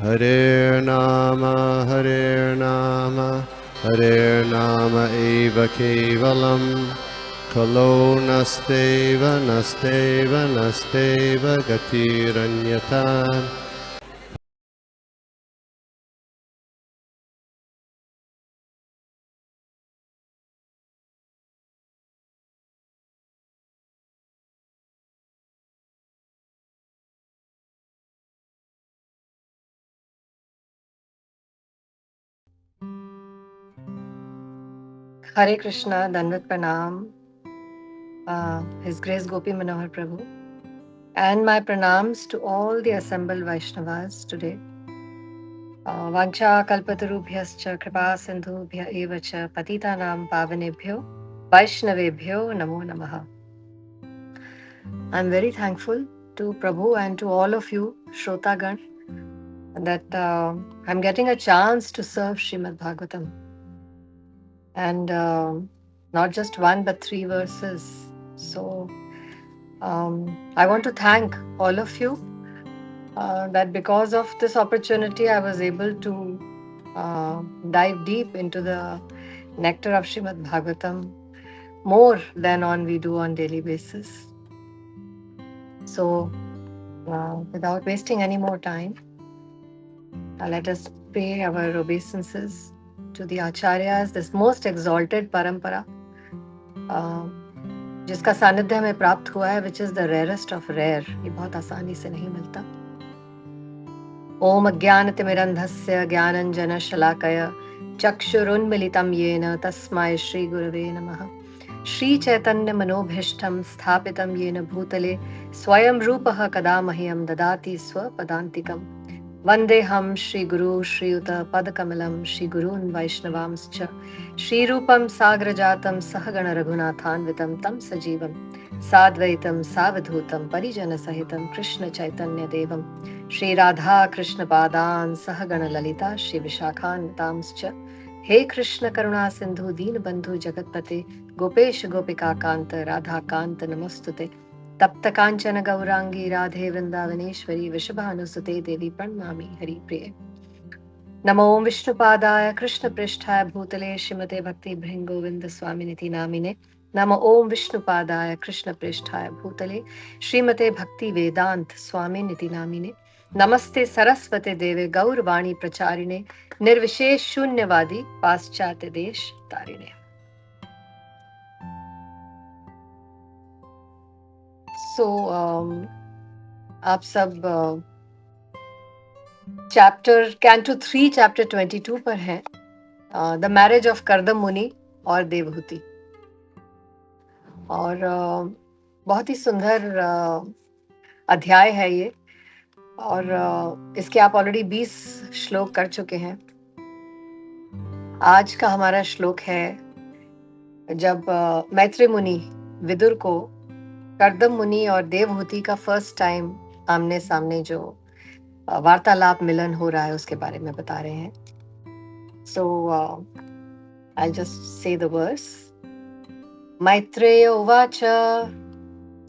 Hare Nama eva kevalam kalo nasteva nasteva nasteva gatiranyata. Hare Krishna, Dandat Pranam, His Grace Gopi Manohar Prabhu, and my pranams to all the assembled Vaishnavas today. Vancha kalpatarubhyascha kripa sindhubhya eva cha patitanam pavanebhyo Vaishnavebhyo namo namaha. I'm very thankful to Prabhu and to all of you, Shrotagan, that I'm getting a chance to serve Srimad Bhagavatam. And not just one, but three verses. So I want to thank all of you that because of this opportunity, I was able to dive deep into the nectar of Srimad Bhagavatam more than we do on daily basis. So, without wasting any more time, let us pay our obeisances to the Acharyas, this most exalted parampara, जिसका सानिध्य हमें प्राप्त हुआ है, which is the rarest of rare. ये बहुत आसानी से नहीं मिलता. ओम अज्ञानतिमिरन्धस्य ज्ञानञ्जनशलाकया चक्षुरुन्मिलितं येन तस्मै श्रीगुरवे नमः. श्रीचैतन्यमनोभीष्टं स्थापितं येन भूतले स्वयं रूपः कदा मह्यं ददाति स्वपदान्तिकम्. वन्देऽहं श्रीगुरू श्रीयुतपदकमलं श्रीगुरून् वैष्णवांश्च श्रीरूपं साग्रजातं सहगण रघुनाथान्वितं तं सजीवं साद्वैतं सावधूतं परिजनसहितं कृष्णचैतन्यदेवं श्रीराधा कृष्णपादान् सहगण ललिता श्रीविशाखान्वितांश्च. हे कृष्ण करुणा सिन्धु दीनबन्धु जगत्पते गोपेश गोपिकान्त राधाकान्त नमस्तुते. तप्त कांचन गौरांगी राधे वृंदावनेश्वरी वृषभानुसुते देवी प्रणमामि हरिप्रिये. नमो विष्णुपादाय कृष्णपृष्ठाय भूतले श्रीमते भक्ति भृंगोविंद स्वामिनिति नामिने. नमो ओम विष्णुपादाय कृष्णपृष्ठाय भूतले श्रीमते भक्ति वेदांत स्वामिनिति नामिने. नमस्ते सरस्वते देवे गौरवाणी प्रचारिणे निर्विशेष शून्यवादी पाश्चात्य देश तारिणे. सो आप सब चैप्टर कैंटो 3 चैप्टर 22 पर है, द मैरिज ऑफ करदम मुनि और देवहूति. और बहुत ही सुंदर अध्याय है ये. और इसके आप ऑलरेडी 20 श्लोक कर चुके हैं. आज का हमारा श्लोक है जब मैत्री मुनि विदुर को करदम मुनि और देवहूति का फर्स्ट टाइम आमने सामने जो वार्तालाप मिलन हो रहा है उसके बारे में बता रहे हैं. So I just say the verse. Maitreya उवाच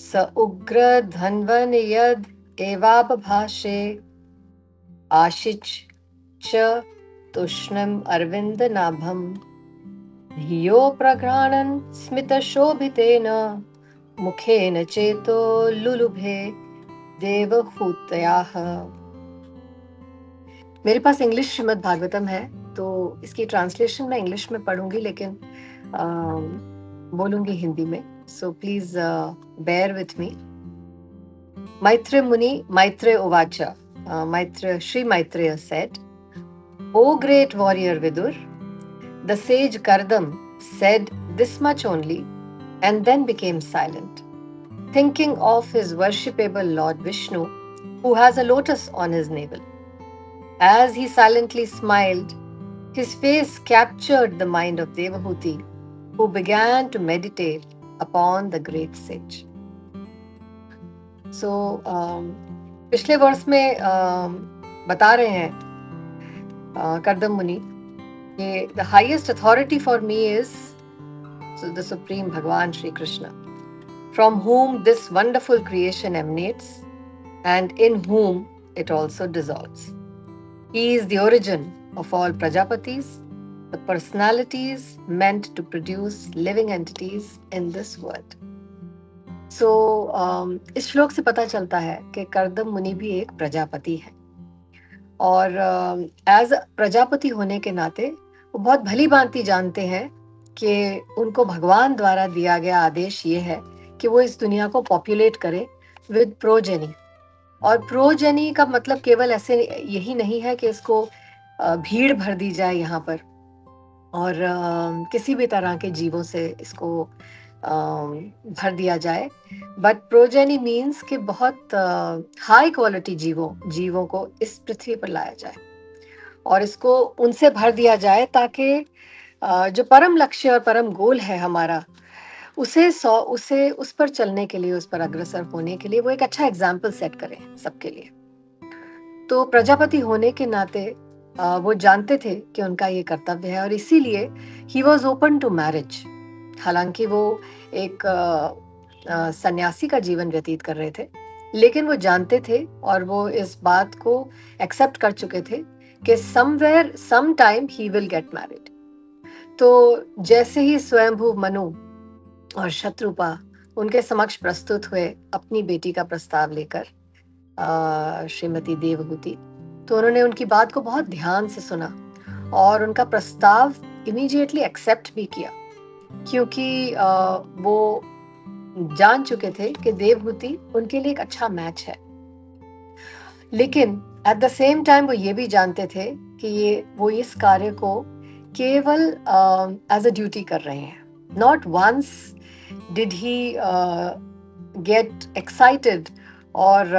स उग्र धन्वन यद एवाबभाषे आशिच च तुष्णम अरविंद नाभम धियो प्रघ्राणन स्मित शोभितेन मुखेन चेतो लुलुभे देवहूतयाः. मेरे पास इंग्लिश श्रीमद् भागवतम है तो इसकी ट्रांसलेशन मैं इंग्लिश में पढ़ूंगी, लेकिन बोलूंगी हिंदी में. So please bear with me. Maitreya Muni Maitreya उवाच. Sri Maitreya said, O great warrior Vidur, the sage Kardam said this much only and then became silent, thinking of his worshipable Lord Vishnu, who has a lotus on his navel. As he silently smiled, his face captured the mind of Devahuti, who began to meditate upon the great sage. So, पिछले वर्ष में बता रहे हैं करदम मुनि कि the highest authority for me is the Supreme Bhagavan Shri Krishna, from whom this wonderful creation emanates and in whom it also dissolves. He is the origin of all Prajapatis, the personalities meant to produce living entities in this world. So इस श्लोक से पता चलता है कि कर्दम मुनि भी एक प्रजापति है और एज प्रजापति होने के नाते वो बहुत भली भांति जानते हैं कि उनको भगवान द्वारा दिया गया आदेश ये है कि वो इस दुनिया को पॉपुलेट करे विद प्रोजेनी। और प्रोजेनी का मतलब केवल ऐसे यही नहीं है कि इसको भीड़ भर दी जाए यहाँ पर और किसी भी तरह के जीवों से इसको भर दिया जाए, बट प्रोजेनी मीन्स कि बहुत हाई क्वालिटी जीवों को इस पृथ्वी पर लाया जाए और इसको उनसे भर दिया जाए ताकि जो परम लक्ष्य और परम गोल है हमारा उसे उस पर चलने के लिए, उस पर अग्रसर होने के लिए वो एक अच्छा एग्जाम्पल सेट करें सबके लिए। तो प्रजापति होने के नाते वो जानते थे कि उनका ये कर्तव्य है और इसीलिए he was open to marriage. हालांकि वो एक सन्यासी का जीवन व्यतीत कर रहे थे, लेकिन वो जानते थे और वो इस बात को एक्सेप्ट कर चुके थे कि somewhere some time he will get married. तो जैसे ही स्वयंभू मनु और शत्रुपा उनके समक्ष प्रस्तुत हुए अपनी बेटी का प्रस्ताव लेकर श्रीमती देवहूति, तो उन्होंने उनकी बात को बहुत ध्यान से सुना और उनका प्रस्ताव इमीडिएटली एक्सेप्ट भी किया, क्योंकि वो जान चुके थे कि देवहूति उनके लिए एक अच्छा मैच है। लेकिन एट द सेम टाइम वो ये भी जानते थे कि वो इस कार्य को केवल एज अ ड्यूटी कर रहे हैं। Not once did he get excited और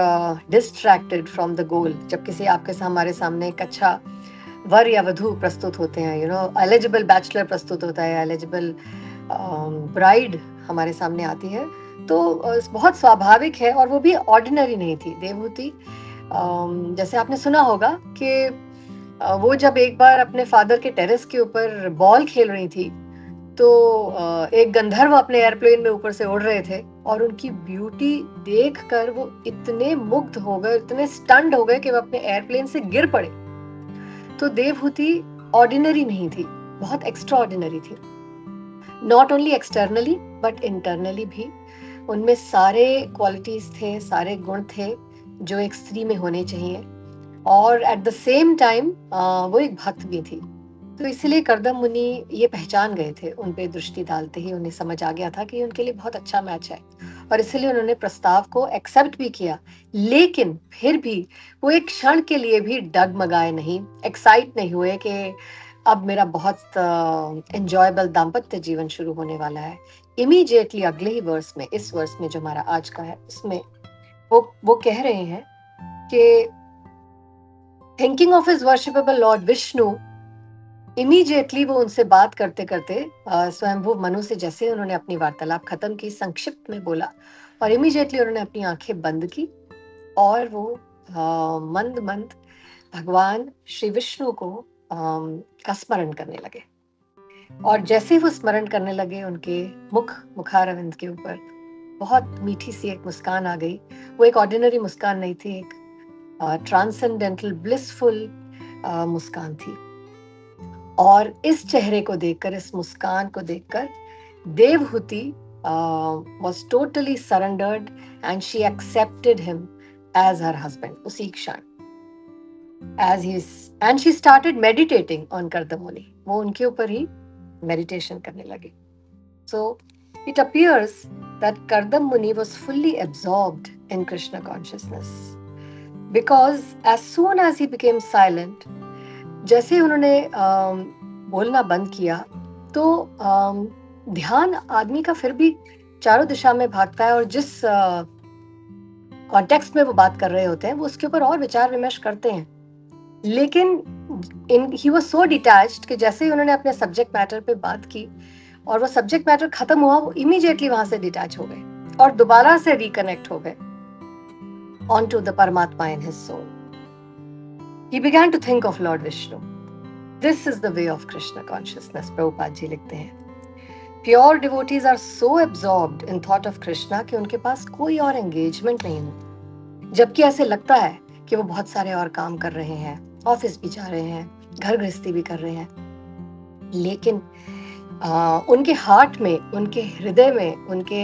डिस्ट्रैक्टेड फ्रॉम द गोल। जब किसी हमारे सामने एक अच्छा वर या वधू प्रस्तुत होते हैं, एलिजिबल बैचलर प्रस्तुत होता है, एलिजिबल ब्राइड हमारे सामने आती है, तो बहुत स्वाभाविक है और वो भी ऑर्डिनरी नहीं थी। देवहूति जैसे आपने सुना होगा कि वो जब एक बार अपने फादर के टेरेस के ऊपर बॉल खेल रही थी, तो एक गंधर्व अपने एयरप्लेन में ऊपर से उड़ रहे थे और उनकी ब्यूटी देखकर वो इतने मुग्ध हो गए, इतने स्टन्ड हो गए कि वो अपने एयरप्लेन से गिर पड़े। तो देवहूति ऑर्डिनरी नहीं थी, बहुत एक्स्ट्रा ऑर्डिनरी थी। Not only externally but internally भी उनमें सारे क्वालिटीज थे, सारे गुण थे जो एक स्त्री में होने चाहिए और एट द सेम टाइम वो एक भक्त भी थी। तो इसलिए कर्दम मुनि ये पहचान गए थे, उन पे दृष्टि डालते ही उन्हें समझ आ गया था कि उनके लिए बहुत अच्छा मैच है और इसलिए उन्होंने प्रस्ताव को एक्सेप्ट भी किया। लेकिन फिर भी वो एक क्षण के लिए भी डगमगाए नहीं, एक्साइट नहीं हुए कि अब मेरा बहुत एंजॉयबल दाम्पत्य जीवन शुरू होने वाला है। इमीडिएटली अगले ही वर्स में, इस वर्स में जो हमारा आज का है, उसमें वो कह रहे हैं कि thinking of his worshipable Lord Vishnu, immediately वो उनसे बात करते करते स्वयंभू मनु से जैसे उन्होंने अपनी वार्तालाप खत्म की, संक्षिप्त में बोला और इमीडिएटली उन्होंने अपनी आंखें बंद की और वो मंद मंद भगवान श्री विष्णु को का स्मरण करने लगे। और जैसे वो स्मरण करने लगे, उनके मुखारविंद के ऊपर बहुत मीठी सी एक मुस्कान आ गई। वो एक ऑर्डिनरी मुस्कान नहीं थी, एक ट्रांसेंडेंटल ब्लिसफुल मुस्कान थी। और इस चेहरे को देखकर, इस मुस्कान को देखकर Devahuti was totally surrendered and she accepted him as her husband उसी क्षण। and she started meditating on Kardam Muni, वो उनके ऊपर ही मेडिटेशन करने लगे। So it appears that Kardam Muni was fully absorbed in Krishna consciousness because as soon as he became silent, जैसे उन्होंने बोलना बंद किया तो ध्यान आदमी का फिर भी चारों दिशा में भागता है और जिस कॉन्टेक्स्ट में वो बात कर रहे होते हैं वो उसके ऊपर और विचार विमर्श करते हैं। लेकिन ही वाज सो डिटैच्ड कि जैसे ही उन्होंने अपने सब्जेक्ट मैटर पे बात की और वो सब्जेक्ट मैटर खत्म हुआ, वो इमीडिएटली वहां से डिटैच हो गए और दोबारा से रिकनेक्ट हो गए ऑन टू द परमात्मा in his soul. He began to think of Lord Vishnu. This is the way of Krishna consciousness, Prabhupada ji लिखते हैं। Pure devotees are so absorbed in thought of Krishna कि उनके पास कोई और engagement नहीं हो, जबकि ऐसे लगता है कि वो बहुत सारे और काम कर रहे हैं, ऑफिस भी जा रहे हैं, घर गृहस्थी भी कर रहे हैं, लेकिन उनके हार्ट में, उनके हृदय में, उनके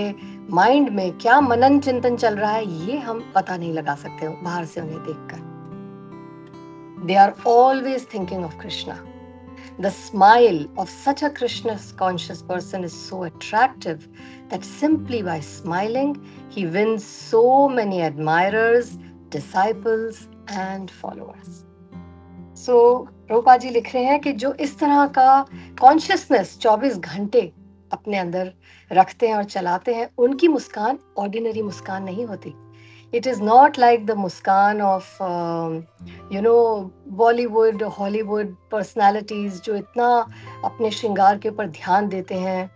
माइंड में क्या मनन चिंतन चल रहा है, ये हम पता नहीं लगा सकते बाहर से उन्हें देखकर. They are always thinking of Krishna. The smile of such a Krishna conscious person is so attractive that simply by smiling, he wins so many admirers, disciples and followers. So, Prabhupada ji लिख रहे हैं कि जो इस तरह का कॉन्शियसनेस 24 घंटे अपने अंदर रखते हैं और चलाते हैं, उनकी मुस्कान ऑर्डिनरी मुस्कान नहीं होती. It is not like the muskan of Bollywood, Hollywood personalities जो इतना अपने श्रृंगार के ऊपर ध्यान देते हैं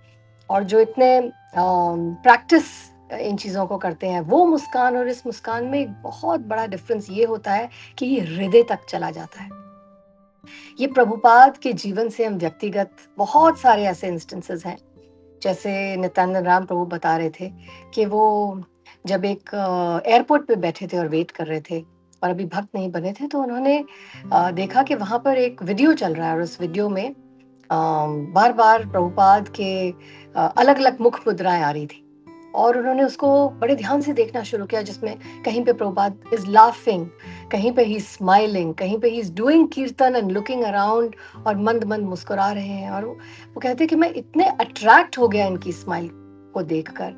और जो इतने प्रैक्टिस इन चीज़ों को करते हैं. वो मुस्कान और इस मुस्कान में एक बहुत बड़ा डिफरेंस ये होता है कि ये हृदय तक चला जाता है. ये प्रभुपाद के जीवन से हम व्यक्तिगत बहुत सारे ऐसे इंस्टेंसेस हैं, जैसे नित्यानंद राम प्रभु बता रहे थे कि वो जब एक एयरपोर्ट पे बैठे थे और वेट कर रहे थे और अभी भक्त नहीं बने थे, तो उन्होंने देखा कि वहां पर एक वीडियो चल रहा है और उस वीडियो में बार बार प्रभुपाद के अलग अलग मुख मुद्राएं आ रही थी और उन्होंने उसको बड़े ध्यान से देखना शुरू किया, जिसमें कहीं पे प्रभुपाद इज लाफिंग, कहीं पे ही स्माइलिंग, कहीं पे ही इज डूइंग कीर्तन एंड लुकिंग अराउंड और मंद मंद मुस्कुरा रहे हैं. और वो कहते हैं कि मैं इतने अट्रैक्ट हो गया इनकी स्माइल को देखकर,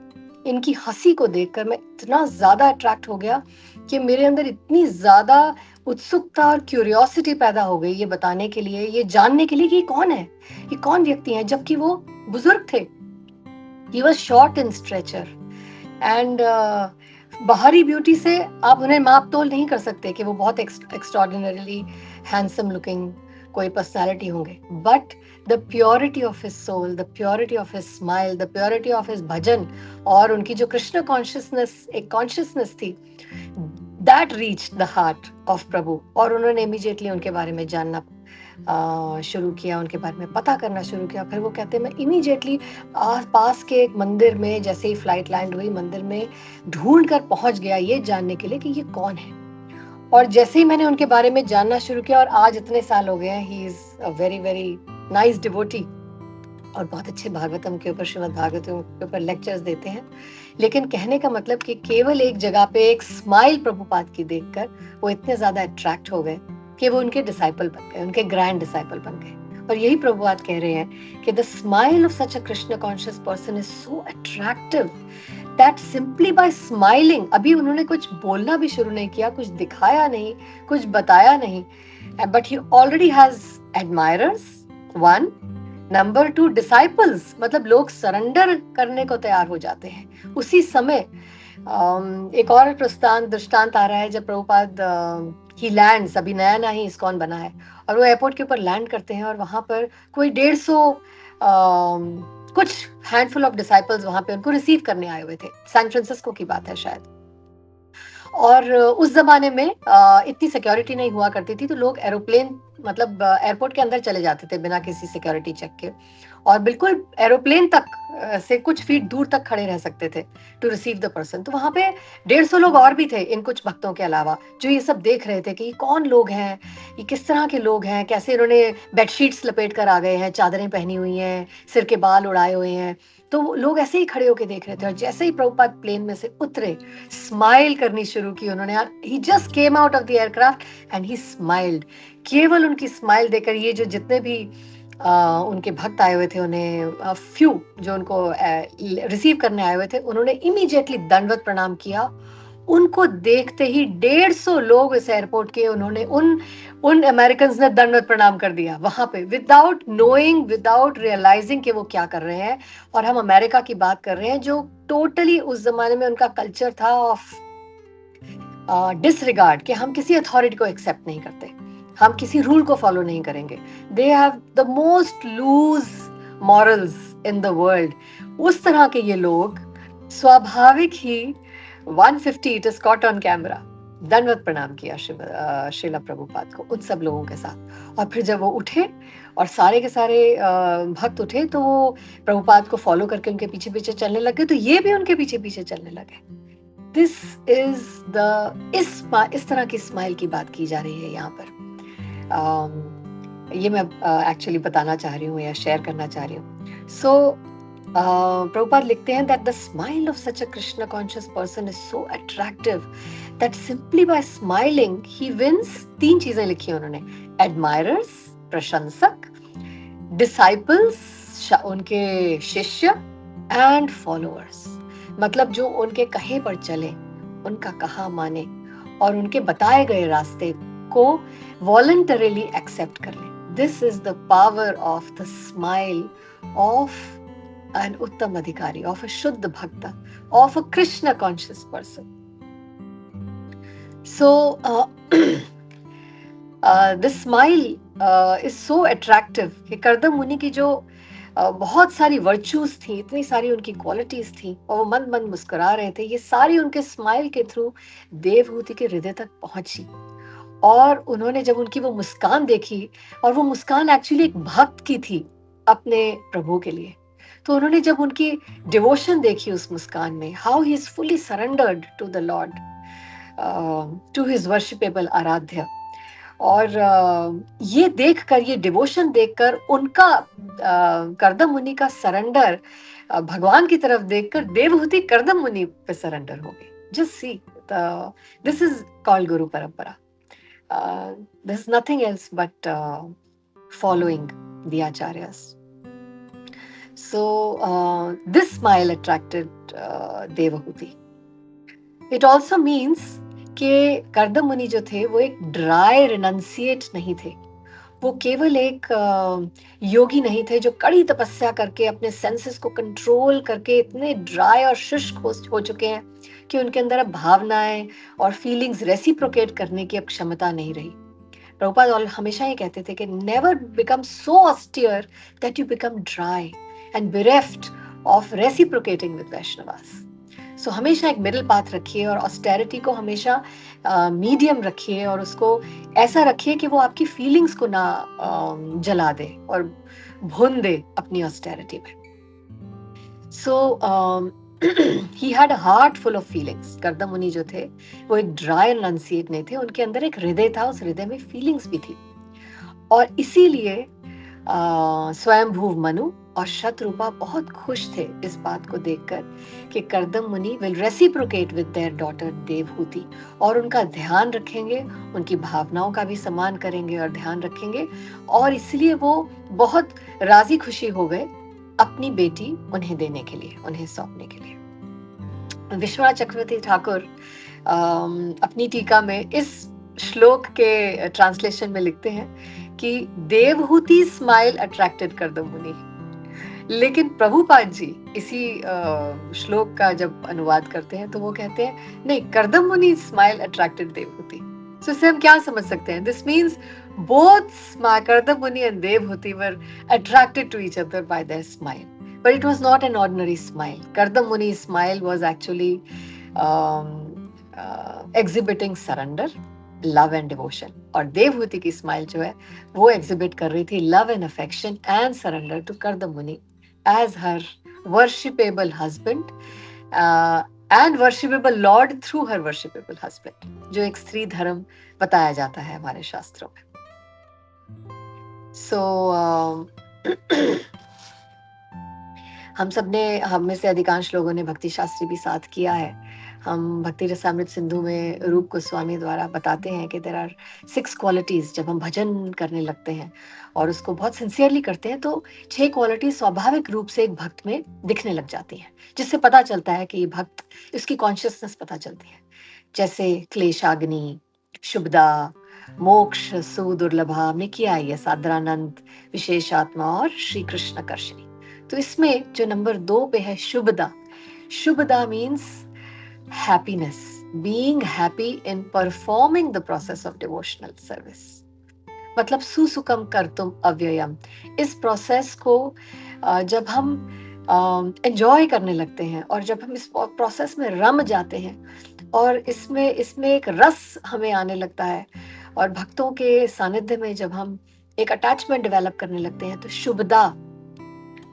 इनकी हंसी को देखकर मैं इतना ज्यादा अट्रैक्ट हो गया कि मेरे अंदर इतनी ज्यादा उत्सुकता और क्यूरियोसिटी पैदा हो गई ये बताने के लिए, ये जानने के लिए कि ये कौन है, ये कौन व्यक्ति है, जबकि वो बुजुर्ग थे. He was short in stature and बाहरी ब्यूटी से आप उन्हें माप तोल नहीं कर सकते कि वो बहुत एक्स्ट्राऑर्डिनरीली हैंडसम लुकिंग कोई पर्सनालिटी होंगे, but the purity of his soul, the purity of his smile, the purity of his bhajan और उनकी जो कृष्ण कॉन्शियसनेस, एक कॉन्शियसनेस थी, that reached the heart of Prabhu. और उन्होंने इमीडिएटली उनके बारे में जानना शुरू किया, उनके बारे में पता करना शुरू किया. फिर वो कहते हैं मैं इमीडिएटली पास के एक मंदिर में, जैसे ही फ्लाइट लैंड हुई, मंदिर में ढूंढ कर पहुंच गया ये जानने के लिए कि ये कौन है. और जैसे ही मैंने उनके बारे में जानना शुरू किया, और आज इतने साल हो गए हैं, he is a very very nice devotee और बहुत अच्छे भागवतम के ऊपर, श्रीमद् भागवतम के ऊपर लेक्चर्स देते हैं. लेकिन कहने का मतलब कि केवल एक जगह पे एक स्माइल प्रभुपाद की देखकर वो इतने ज्यादा अट्रैक्ट हो गए कि वो उनके डिसाइपल बन गए, उनके ग्रैंड डिसाइपल बन गए. और यही प्रभुपाद कह रहे हैं कि the smile of such a Krishna conscious person is so attractive that simply by smiling, अभी उन्होंने कुछ बोलना भी शुरू नहीं किया, कुछ दिखाया नहीं, कुछ बताया नहीं, but he already has admirers, one. Number 2, disciples, मतलब लोग सरेंडर करने को तैयार हो जाते हैं उसी समय. एक और दृष्टांत आ रहा है जब प्रभुपाद ही लैंड्स, अभी नया नया ही इस्कॉन बना है, और वो एयरपोर्ट के ऊपर लैंड करते हैं और वहां पर कोई 150 कुछ हैंडफुल ऑफ डिसाइपल्स वहां पे उनको रिसीव करने आए हुए थे. सैन फ्रांसिस्को की बात है शायद. और उस जमाने में इतनी सिक्योरिटी नहीं हुआ करती थी, तो लोग एरोप्लेन, मतलब एयरपोर्ट के अंदर चले जाते थे बिना किसी सिक्योरिटी चेक के, और बिल्कुल एरोप्लेन तक से कुछ फीट दूर तक खड़े रह सकते थे टू रिसीव द पर्सन. तो वहां पे 150 लोग और भी थे इन कुछ भक्तों के अलावा, जो ये सब देख रहे थे कि ये कौन लोग हैं, ये किस तरह के लोग हैं, कैसे इन्होंने बेडशीट्स लपेट कर आ गए हैं, चादरें पहनी हुई हैं, सिर के बाल उड़ाए हुए हैं. तो लोग ऐसे ही खड़े होके देख रहे थे. और जैसे ही प्रभुपाद प्लेन में से उतरे, स्माइल करनी शुरू की उन्होंने. He just came out of the aircraft and he smiled. केवल उनकी स्माइल देखकर ये जो जितने भी उनके भक्त आए हुए थे, उन्हें फ्यू जो उनको रिसीव करने आए हुए थे, उन्होंने इमीडिएटली दंडवत प्रणाम किया. उनको देखते ही 150 लोग इस एयरपोर्ट के, उन्होंने उन अमेरिकन्स ने दंडवत प्रणाम कर दिया वहां पे, विदाउट नोइंग, विदाउट रियलाइजिंग कि वो क्या कर रहे हैं. और हम अमेरिका की बात कर रहे हैं, जो टोटली उस जमाने में उनका कल्चर था ऑफ डिसरिगार्ड, कि हम किसी अथॉरिटी को एक्सेप्ट नहीं करते, हम किसी रूल को फॉलो नहीं करेंगे. They have the most loose morals in the world. उस तरह के ये लोग स्वाभाविक ही 150, it is caught on camera, दंडवत प्रणाम किया श्रीला प्रभुपाद को उन सब लोगों के साथ. और फिर जब वो उठे और सारे के सारे भक्त उठे, तो वो प्रभुपाद को फॉलो करके उनके पीछे पीछे चलने लगे, तो ये भी उनके पीछे पीछे चलने लगे. दिस इज द इस तरह की स्माइल की बात की जा रही है यहाँ पर. ये मैं एक्चुअली बताना चाह रही हूँ या शेयर करना चाह रही हूँ. सो प्रभुपाद लिखते हैं that the smile of such a Krishna conscious person is so attractive that simply by smiling he wins. 3 चीजें लिखी हैं उन्होंने. Admirers, प्रशंसक, disciples, उनके शिष्य, and followers. मतलब जो उनके कहे पर चले, उनका कहा माने और उनके बताए गए रास्ते को voluntarily accept कर ले. This is the power of the smile of an Uttam Adhikari, of a Shuddha Bhakta, of a Krishna conscious person. So, this smile is so attractive कि कर्दम मुनि की जो बहुत सारी वर्चूज थी, इतनी सारी उनकी क्वालिटीज थी और वो मंद मंद मुस्कुरा रहे थे, ये सारी उनके स्माइल के थ्रू देवहूति के हृदय तक पहुंची. और उन्होंने जब उनकी वो मुस्कान देखी, और वो मुस्कान एक्चुअली एक भक्त की थी अपने प्रभु के लिए, तो उन्होंने जब उनकी डिवोशन देखी उस मुस्कान में, how he is fully surrendered to the lord, to his worshipable आराध्य, और ये देखकर, ये डिवोशन देखकर, उनका कर्दम मुनि का सरेंडर भगवान की तरफ देखकर देवहूति कर्दम मुनि पे सरेंडर हो गई. Just see, this is called गुरु परंपरा. This is nothing else but following the acharyas. So this smile attracted Devahuti. It also means कि कर्दम मुनि जो थे वो एक ड्राई रिनंसिएट नहीं थे, वो केवल एक योगी नहीं थे जो कड़ी तपस्या करके अपने सेंसेस को कंट्रोल करके इतने ड्राई और शुष्क हो चुके हैं कि उनके अंदर अब भावनाएं और फीलिंग्स रेसिप्रोकेट करने की अब क्षमता नहीं रही. प्रभुपाद हमेशा ये कहते थे कि never become so austere that you become dry and bereft of reciprocating with Vaishnavas. So हमेशा एक मिडिल पाथ रखिए और ऑस्टेरिटी को हमेशा मीडियम रखिए और उसको ऐसा रखिए कि वो आपकी फीलिंग्स को ना जला दे और भून दे अपनी ऑस्टेरिटी में. सो he had a heart full of feelings. Kardam मुनि जो थे वो एक ड्राई एनंसिएट नहीं थे, उनके अंदर एक हृदय था, उस हृदय में फीलिंग्स भी थी. और इसीलिए स्वयंभुव मनु और शतरूपा बहुत खुश थे इस बात को देखकर कि कर्दम मुनि will reciprocate with their daughter Devahuti, और उनका ध्यान रखेंगे, उनकी भावनाओं का भी सम्मान करेंगे और ध्यान रखेंगे. और इसलिए वो बहुत राजी खुशी हो गए अपनी बेटी उन्हें देने के लिए, उन्हें सौंपने के लिए. विश्वनाथ चक्रवर्ती ठाकुर अपनी टीका में इस श्लोक के ट्रांसलेशन में लिखते हैं कि देवहूति स्माइल अट्रैक्टेड कर्दम मुनि. लेकिन प्रभुपाद जी इसी श्लोक का जब अनुवाद करते हैं तो वो कहते हैं नहीं, कर्दम मुनि स्माइल अट्रैक्टेड देवहूति. सो इससे हम क्या समझ सकते हैं? दिस मीन्स both कर्दम मुनि and Devahuti were attracted to each other by their smile, but it was not an ordinary smile. Kardam मुनि's smile was actually exhibiting surrender, love and devotion, और देवहूति की स्माइल जो है वो एग्जिबिट कर रही थी love and affection and surrender to Kardam Muni as her worshipable husband and worshipable lord through her worshipable husband, जो एक स्त्री धर्म बताया जाता है हमारे शास्त्रों में. So हम में से अधिकांश लोगों ने भक्ति शास्त्री भी साथ किया है. हम भक्ति रसामृत सिंधु में रूप गोस्वामी द्वारा बताते हैं कि देयर आर 6 क्वालिटीज. जब हम भजन करने लगते हैं और उसको बहुत सिंसियरली करते हैं तो 6 क्वालिटीज स्वाभाविक रूप से एक भक्त में दिखने लग जाती हैं, जिससे पता चलता है कि ये भक्त, इसकी कॉन्शियसनेस पता चलती है. जैसे क्लेशाग्नि, शुभदा, मोक्ष सुदुर्लभा, हमने किया है ये साद्रानंद, विशेषात्मा और श्री कृष्ण कर्षिणी. तो इसमें जो नंबर 2 पे है Shubhada. Shubhada means happiness, being happy in performing the process of devotional service. मतलब सुसुकम कर्तुम अव्ययम. इस प्रोसेस को जब हम एंजॉय करने लगते हैं और जब हम इस प्रोसेस में रम जाते हैं और इसमें एक रस हमें आने लगता है और भक्तों के सानिध्य में जब हम एक अटैचमेंट डेवलप करने लगते हैं तो शुभदा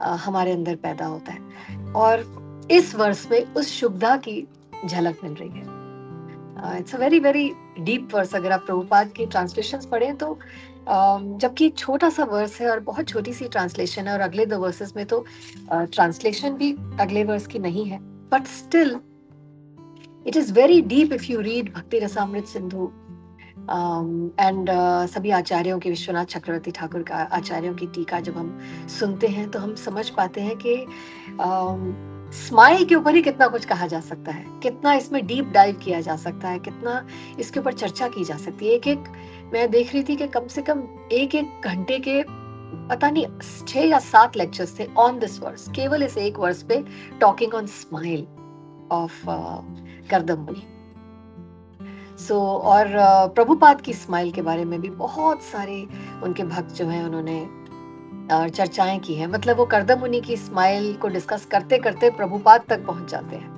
हमारे अंदर पैदा होता है. और इस वर्ष में उस शुभदा की झलक मिल रही है. It's a very very deep verse अगर आप प्रभुपाद की ट्रांसलेशंस पढ़ें तो जबकि एक छोटा सा वर्स है और बहुत छोटी सी ट्रांसलेशन है, और अगले 2 वर्सेस में तो ट्रांसलेशन भी अगले वर्स की नहीं है, but still it is very deep if you read भक्ति रसामृत सिंधु एंड सभी आचार्यों की, विश्वनाथ चक्रवर्ती ठाकुर का आचार्यों की टीका जब हम सुनते हैं तो हम समझ पाते हैं कि स्माइल के ऊपर ही कितना कुछ कहा जा सकता है, कितना इसमें डीप डाइव किया जा सकता है, कितना इसके ऊपर चर्चा की जा सकती है। एक मैं देख रही थी कि कम से कम एक घंटे के पता नहीं 6 या 7 लेक्चर्स थे ऑन दिस वर्स, केवल इस एक वर्स पे, टॉकिंग ऑन स्माइल ऑफ करदम मुनि। और प्रभुपाद की स्माइल के बारे में भी बहुत सारे उनके भक्त जो हैं उन्होंने चर्चाएं की हैं। मतलब वो करदम मुनि की स्माइल को डिस्कस करते करते प्रभुपाद तक पहुंच जाते हैं।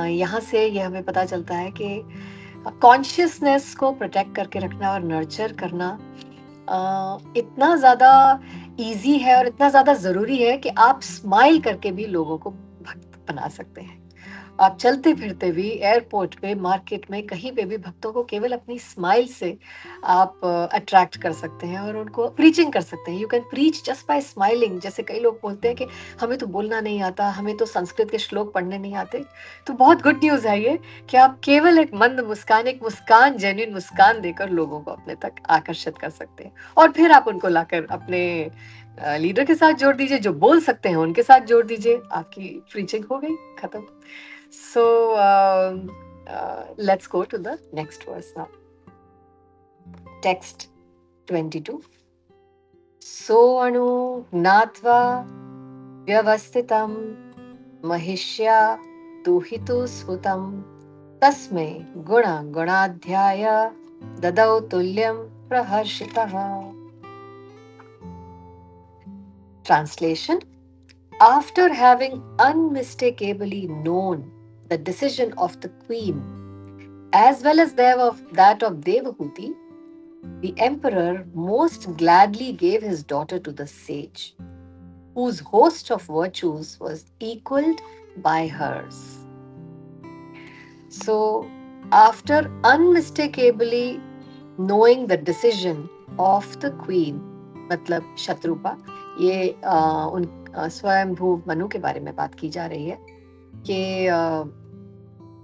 यहाँ से यह हमें पता चलता है कि कॉन्शियसनेस को प्रोटेक्ट करके रखना और नर्चर करना इतना ज्यादा इजी है और इतना ज्यादा जरूरी है कि आप स्माइल करके भी लोगों को भक्त बना सकते हैं। आप चलते फिरते भी, एयरपोर्ट पे, मार्केट में, कहीं पे भी भक्तों को केवल अपनी स्माइल से आप अट्रैक्ट कर सकते हैं और उनको प्रीचिंग कर सकते हैं। You can preach just by smiling. जैसे कई लोग बोलते हैं कि हमें तो बोलना नहीं आता, हमें तो संस्कृत के श्लोक पढ़ने नहीं आते, तो बहुत गुड न्यूज है ये कि आप केवल एक मंद मुस्कान, एक मुस्कान, जेन्युइन मुस्कान देकर लोगों को अपने तक आकर्षित कर सकते हैं, और फिर आप उनको लाकर अपने लीडर के साथ जोड़ दीजिए, जो बोल सकते हैं उनके साथ जोड़ दीजिए, आपकी प्रीचिंग हो गई, खत्म। So let's go to the next verse now. Text 22. So anu gnatva vyavasthitam mahishya duhitu svutam tasme guna gunadhyaya dadau tulyam praharshitah. Translation: after having unmistakably known the decision of the queen as well as that of Devahuti, the emperor most gladly gave his daughter to the sage, whose host of virtues was equaled by hers. So, after unmistakably knowing the decision of the queen, मतलब शत्रुपा, ये उन स्वयंभू मनु के बारे में बात की जा रही है कि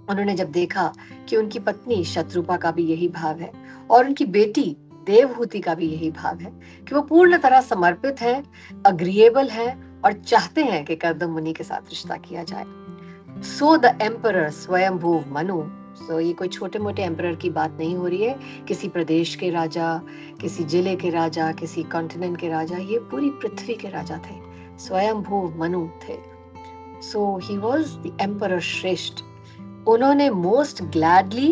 उन्होंने जब देखा कि उनकी पत्नी शत्रुपा का भी यही भाव है और उनकी बेटी देवहूति का भी यही भाव है कि वो पूर्ण तरह समर्पित है, अग्रीएबल है और चाहते हैं कि करदम मुनि के साथ रिश्ता किया जाए। सो द एम्परर स्वयंभू मनु, सो ये कोई छोटे मोटे एम्परर की बात नहीं हो रही है, किसी प्रदेश के राजा, किसी जिले के राजा, किसी कॉन्टिनेंट के राजा, ये पूरी पृथ्वी के राजा थे, स्वयंभू मनु थे। सो ही वॉज द एम्परर श्रेष्ठ। उन्होंने मोस्ट ग्लैडली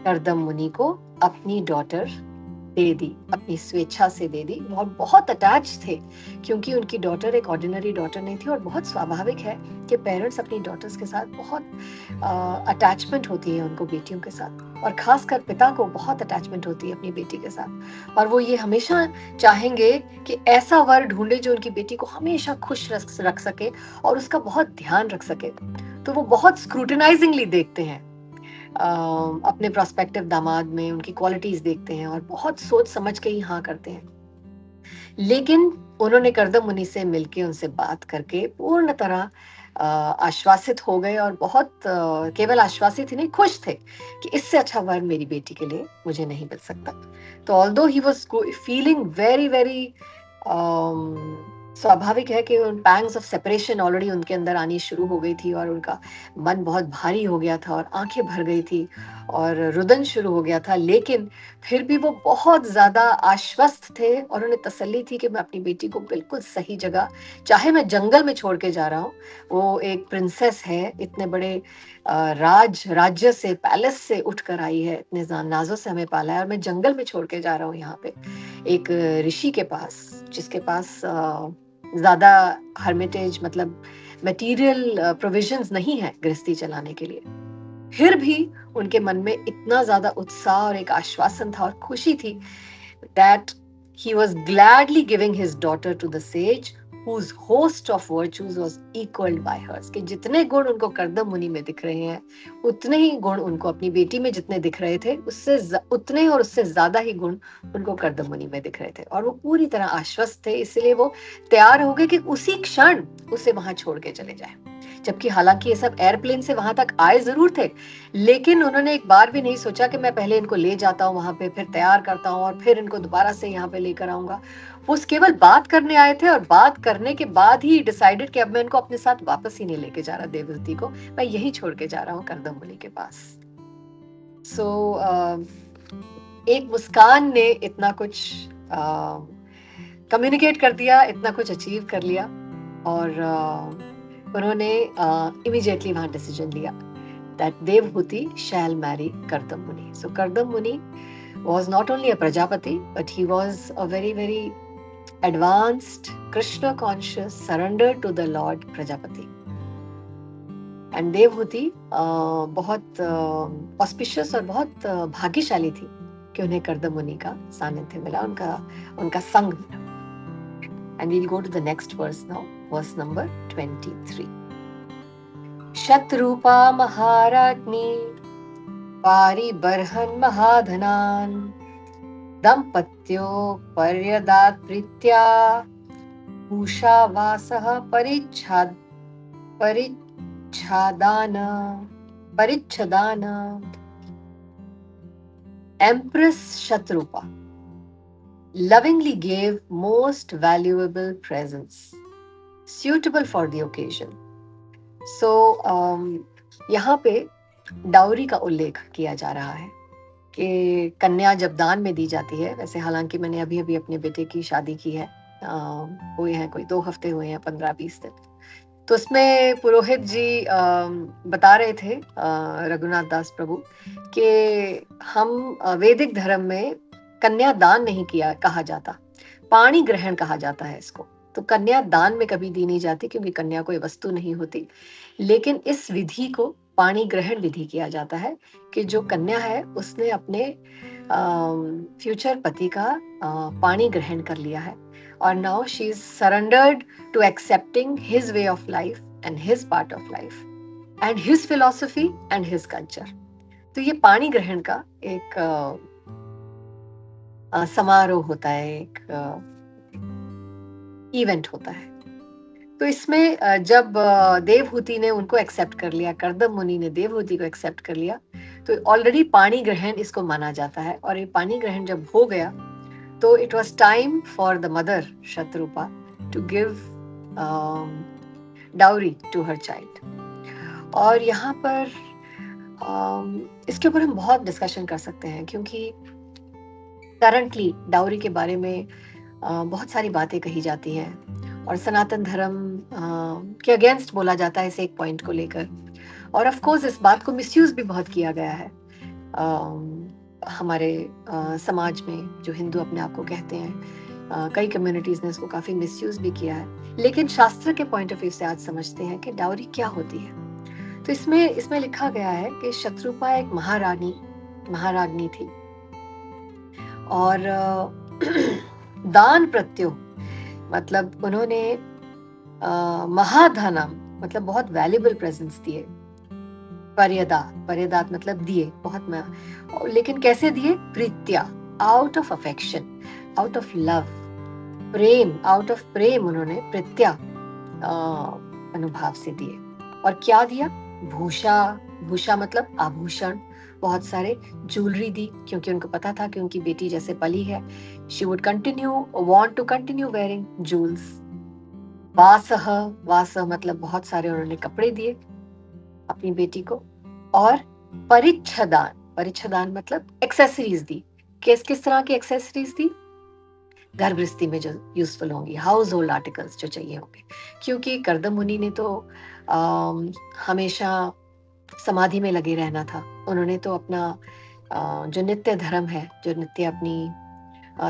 करदम मुनि को अपनी डॉटर दे दी, अपनी स्वेच्छा से दे दी, और बहुत अटैच थे, क्योंकि उनकी डॉटर एक ऑर्डिनरी डॉटर नहीं थी। और बहुत स्वाभाविक है कि पेरेंट्स अपनी डॉटर्स के साथ बहुत अटैचमेंट होती है उनको बेटियों के साथ, और खासकर पिता को बहुत अटैचमेंट होती है अपनी बेटी के साथ, और वो ये हमेशा चाहेंगे कि ऐसा वर ढूंढे जो उनकी बेटी को हमेशा खुश रख सके और उसका बहुत ध्यान रख सके। तो वो बहुत स्क्रूटिनाइजिंगली देखते हैं अपने प्रोस्पेक्टिव दामाद में, उनकी क्वालिटीज देखते हैं और बहुत सोच समझ के ही हाँ करते हैं। लेकिन उन्होंने करदम मुनि से मिलके, उनसे बात करके पूर्ण तरह आश्वासित हो गए, और बहुत केवल आश्वासित ही नहीं, खुश थे कि इससे अच्छा वर मेरी बेटी के लिए मुझे नहीं मिल सकता। तो although he was feeling very very, स्वाभाविक है कि उन पैंग्स ऑफ सेपरेशन ऑलरेडी उनके अंदर आनी शुरू हो गई थी, और उनका मन बहुत भारी हो गया था और आंखें भर गई थी और रुदन शुरू हो गया था। लेकिन फिर भी वो बहुत ज्यादा आश्वस्त थे और उन्हें तसल्ली थी कि मैं अपनी बेटी को बिल्कुल सही जगह, चाहे मैं जंगल में छोड़ के जा रहा हूँ, वो एक प्रिंसेस है, इतने बड़े राज्य से, पैलेस से उठकर आई है, इतने नाजों से हमें पाला है, और मैं जंगल में छोड़ के जा रहा हूँ यहाँ पे एक ऋषि के पास, जिसके पास ज्यादा हर्मिटेज, मतलब मटेरियल प्रोविजंस नहीं है गृहस्थी चलाने के लिए। फिर भी उनके मन में इतना ज्यादा उत्साह और एक आश्वासन था और खुशी थी that he was gladly giving his daughter to the sage whose host of virtues was equaled by hers, कि जितने गुण उनको कर्दम मुनि में दिख रहे हैं उतने ही गुण उनको अपनी बेटी में जितने दिख रहे थे उससे उतने और उससे ज्यादा ही गुण उनको कर्दम मुनि में दिख रहे थे। और वो पूरी तरह आश्वस्त थे, इसलिए वो तैयार हो गए कि उसी क्षण उसे वहां छोड़ के चले जाए। जबकि हालांकि ये सब एयरप्लेन से वहां तक आए जरूर थे, लेकिन उन्होंने एक बार भी नहीं सोचा कि मैं पहले इनको ले जाता हूँ वहां पे, फिर तैयार करता हूँ और फिर इनको दोबारा से यहाँ पे लेकर आऊंगा। वो केवल बात करने आए थे और बात करने के बाद ही डिसाइडेड कि अब मैं इनको अपने साथ वापस ही नहीं लेके जा रहा देवहूति को, मैं यही छोड़ के जा रहा हूँ कर्दम मुनि के पास। एक मुस्कान ने इतना कुछ कम्युनिकेट कर दिया, इतना कुछ अचीव कर लिया। और उन्होंने इमीडिएटली वहां डिसीजन लिया that Devhuti shall marry Kardam Muni. So Kardam Muni was not only a Prajapati, but he was a very, very advanced, Krishna conscious, surrendered to the Lord Prajapati. And Devhuti बहुत auspicious और बहुत भाग्यशाली थी कि उन्हें कर्दम मुनि का सानिध्य मिला, उनका संग मिला। And we'll go to the next verse now, verse number 23. Shatrupa महाराज्ञी पारिबर्हन् महाधनान् दम्पत्यो पर्यदात् प्रीत्या भूषावासः परिच्छदान। Empress Shatrupa lovingly gave most valuable presents suitable for the occasion. So यहाँ पे डाउरी का उल्लेख किया जा रहा है कि कन्या जब दान में दी जाती है, वैसे हालांकि मैंने अभी अभी अपने बेटे की शादी की है, हुए हैं कोई 2 हफ्ते हुए हैं, 15-20 दिन, तो उसमें पुरोहित जी बता रहे थे रघुनाथ दास प्रभु कि हम वैदिक धर्म में कन्या दान नहीं किया कहा जाता, पाणी ग्रहण कहा जाता है इसको। तो कन्या दान में कभी दी नहीं जाती क्योंकि कन्या कोई वस्तु नहीं होती, लेकिन इस विधि को पाणी ग्रहण विधि किया जाता है कि जो कन्या है उसने अपने फ्यूचर पति का पाणी ग्रहण कर लिया है और now she is surrendered to accepting his way of life and his part of life and his philosophy and his culture. तो ये पाणी ग्रहण का एक समारोह होता है, एक इवेंट होता है। तो इसमें जब देवहूति ने उनको एक्सेप्ट कर लिया, कर्दम मुनि ने देवहूति को एक्सेप्ट कर लिया, तो ऑलरेडी पाणी ग्रहण इसको माना जाता है। और ये पाणी ग्रहण जब हो गया तो it was time for the mother Shatrupa to give dowry to her child. और यहाँ पर इसके ऊपर हम बहुत डिस्कशन कर सकते हैं क्योंकि करंटली डाउरी के बारे में बहुत सारी बातें कही जाती हैं और सनातन धर्म के अगेंस्ट बोला जाता है इस एक पॉइंट को लेकर। और ऑफ कोर्स इस बात को मिसयूज भी बहुत किया गया है हमारे समाज में, जो हिंदू अपने आप को कहते हैं, कई कम्युनिटीज ने इसको काफी मिसयूज भी किया है। लेकिन शास्त्र के पॉइंट ऑफ व्यू से आज समझते हैं कि डाउरी क्या होती है। तो इसमें लिखा गया है कि शत्रुपा एक महारानी थी और दान प्रत्यो मतलब उन्होंने महाधनम मतलब बहुत वैल्यूबल प्रेजेंट्स दिए। पर्यदात मतलब दिए बहुत, लेकिन कैसे दिए? प्रीत्या, out of affection, out of love, prem, out of prem उन्होंने प्रीत्या अनुभाव से दिए। और क्या दिया? भूषा मतलब आभूषण, बहुत सारे ज्वेलरी दी, क्योंकि उनको पता था कि उनकी बेटी जैसे पली है, she would want to continue wearing jewels. वासह मतलब बहुत सारे उन्होंने कपड़े दिए अपनी बेटी को। और परिच्छदान मतलब एक्सेसरीज दी। किस तरह की एक्सेसरीज दी? घर गृहस्थी में जो यूजफुल होंगी, हाउस होल्ड आर्टिकल्स जो चाहिए होंगे, क्योंकि कर्दम मुनि ने तो हमेशा समाधि में लगे रहना था। उन्होंने तो अपना जो नित्य धर्म है, जो नित्य अपनी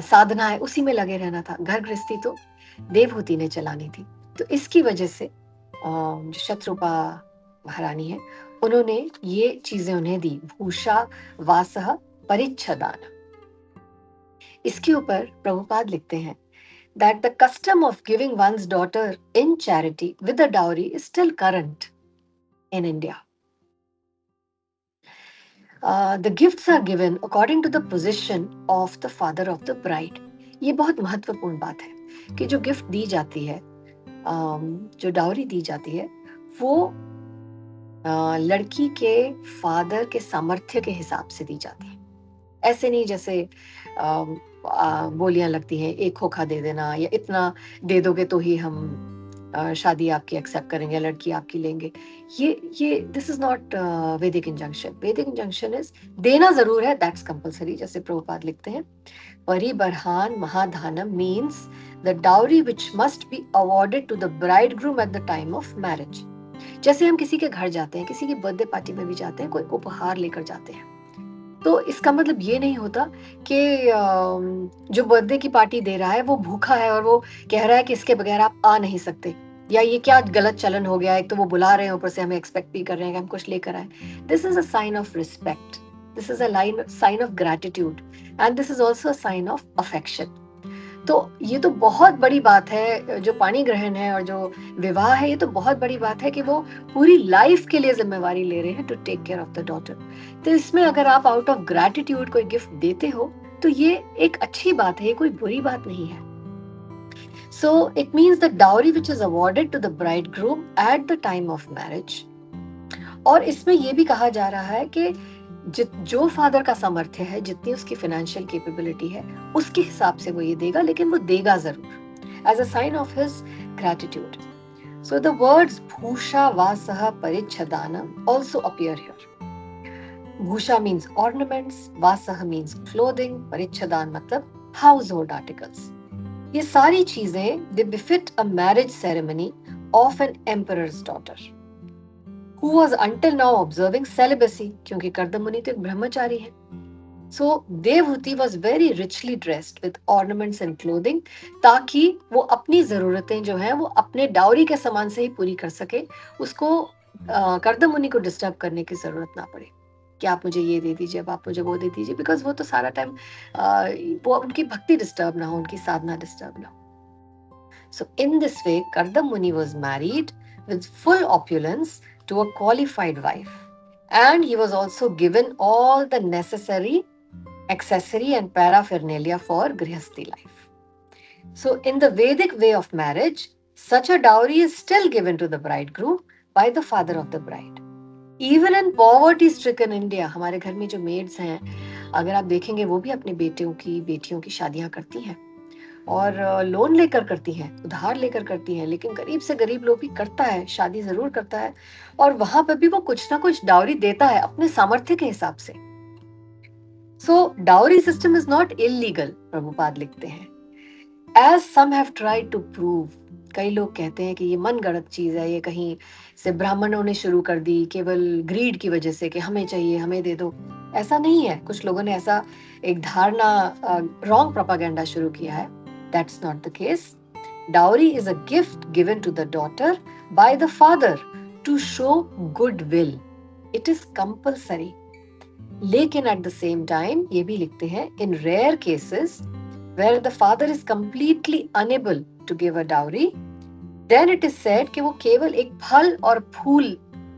साधना है, उसी में लगे रहना था। घर गृहस्थी तो देवहूति ने चलानी थी। तो इसकी वजह से जो शत्रुपा महारानी है, उन्होंने ये चीजें उन्हें दी, भूषा वासह परिच्छदान। इसके ऊपर प्रभुपाद लिखते हैं that the custom of giving one's daughter in charity with a dowry is still current in India. The gifts are given according to the position of the father of the bride. ये बहुत महत्वपूर्ण बात है कि जो gift दी जाती है, जो डाउरी दी जाती है, वो लड़की के फादर के सामर्थ्य के हिसाब से दी जाती है। ऐसे नहीं जैसे बोलियां लगती हैं, एक खोखा दे देना या इतना दे दोगे तो ही हम शादी आपकी एक्सेप्ट करेंगे, लड़की आपकी लेंगे। ये this is not Vedic injunction. Vedic injunction is देना जरूर है, दैट्स कंपलसरी। जैसे प्रभुपाद लिखते हैं, परिबर्हान महाधानम means the dowry which must be awarded to the bridegroom at the time of marriage. जैसे हम किसी के घर जाते हैं, किसी की बर्थडे पार्टी में भी जाते हैं, कोई उपहार लेकर जाते हैं, तो इसका मतलब ये नहीं होता कि जो बर्थडे की पार्टी दे रहा है वो भूखा है और वो कह रहा है कि इसके बगैर आप आ नहीं सकते, या ये क्या गलत चलन हो गया, एक तो वो बुला रहे हैं, ऊपर से हमें एक्सपेक्ट भी कर रहे हैं कि हम कुछ लेकर आए। This is a sign of respect, this is a sign of gratitude, and this is also a sign of affection. तो ये तो बहुत बड़ी बात है, जो पाणी ग्रहण है और जो विवाह है, ये तो बहुत बड़ी बात है कि वो पूरी लाइफ के लिए जिम्मेवारी ले रहे हैं to take care of the daughter. तो इसमें अगर आप आउट ऑफ ग्रैटिट्यूड कोई गिफ्ट देते हो तो ये एक अच्छी बात है, कोई बुरी बात नहीं है। So it means the dowry which is awarded to the bridegroom at the time of marriage. और इसमें यह भी कहा जा रहा है कि जो फादर का सामर्थ्य है, जितनी उसकी फाइनेंशियल कैपेबिलिटी है, उसके हिसाब से वो ये देगा, लेकिन वो देगा जरूर as a sign of his gratitude. So the words bhusha vasaha parichhadanam also appear here. Bhusha means ornaments, vasaha means clothing, parichhadan मतलब household articles. ये सारी चीजें they befit a marriage ceremony of an emperor's daughter who was until now observing celibacy, क्योंकि कर्दम मुनि तो एक ब्रह्मचारी है। So Devhuti was very richly dressed with ornaments and clothing, ताकि वो अपनी जरूरतें जो हैं वो अपने डाउरी के सामान से ही पूरी कर सके, उसको कर्दम मुनि को डिस्टर्ब करने की जरूरत ना पड़े कि आप मुझे ये दे दीजिए, अब आप मुझे वो दे दीजिए, बिकॉज वो तो सारा टाइम वो उनकी भक्ति डिस्टर्ब ना हो, उनकी साधना डिस्टर्ब ना हो। सो in this way Kardama Muni was married with full opulence to a qualified wife, and he was also given all the necessary accessory and paraphernalia for grihastha life. So in the Vedic way of marriage, such a dowry is still given to the bridegroom by the father of the bride. Even in poverty stricken India, हमारे घर में जो maids हैं, अगर आप देखेंगे वो भी अपने बेटियों की शादियां करती हैं और लोन लेकर करती हैं, उधार लेकर करती हैं, लेकिन गरीब से गरीब लोग भी करता है, शादी जरूर करता है, और वहां पर भी वो कुछ ना कुछ डाउरी देता है अपने सामर्थ्य के हिसाब से। So dowry system is not illegal, Prabhupada लिखते हैं, as some have tried to prove. कई लोग कहते हैं कि ये मनगढ़ंत चीज है, ये कहीं से ब्राह्मणों ने शुरू कर दी केवल ग्रीड की वजह से कि हमें चाहिए, हमें दे दो। ऐसा नहीं है, कुछ लोगों ने ऐसा एक धारणा, रॉन्ग प्रोपागेंडा शुरू किया है। That's not the case. Dowry is a gift given to the daughter by the father to show goodwill. It is compulsory. लेकिन at the same time ये भी लिखते हैं, in rare cases where the father is completely unable to give a dowry, then it is said कि वो केवल एक फल और फूल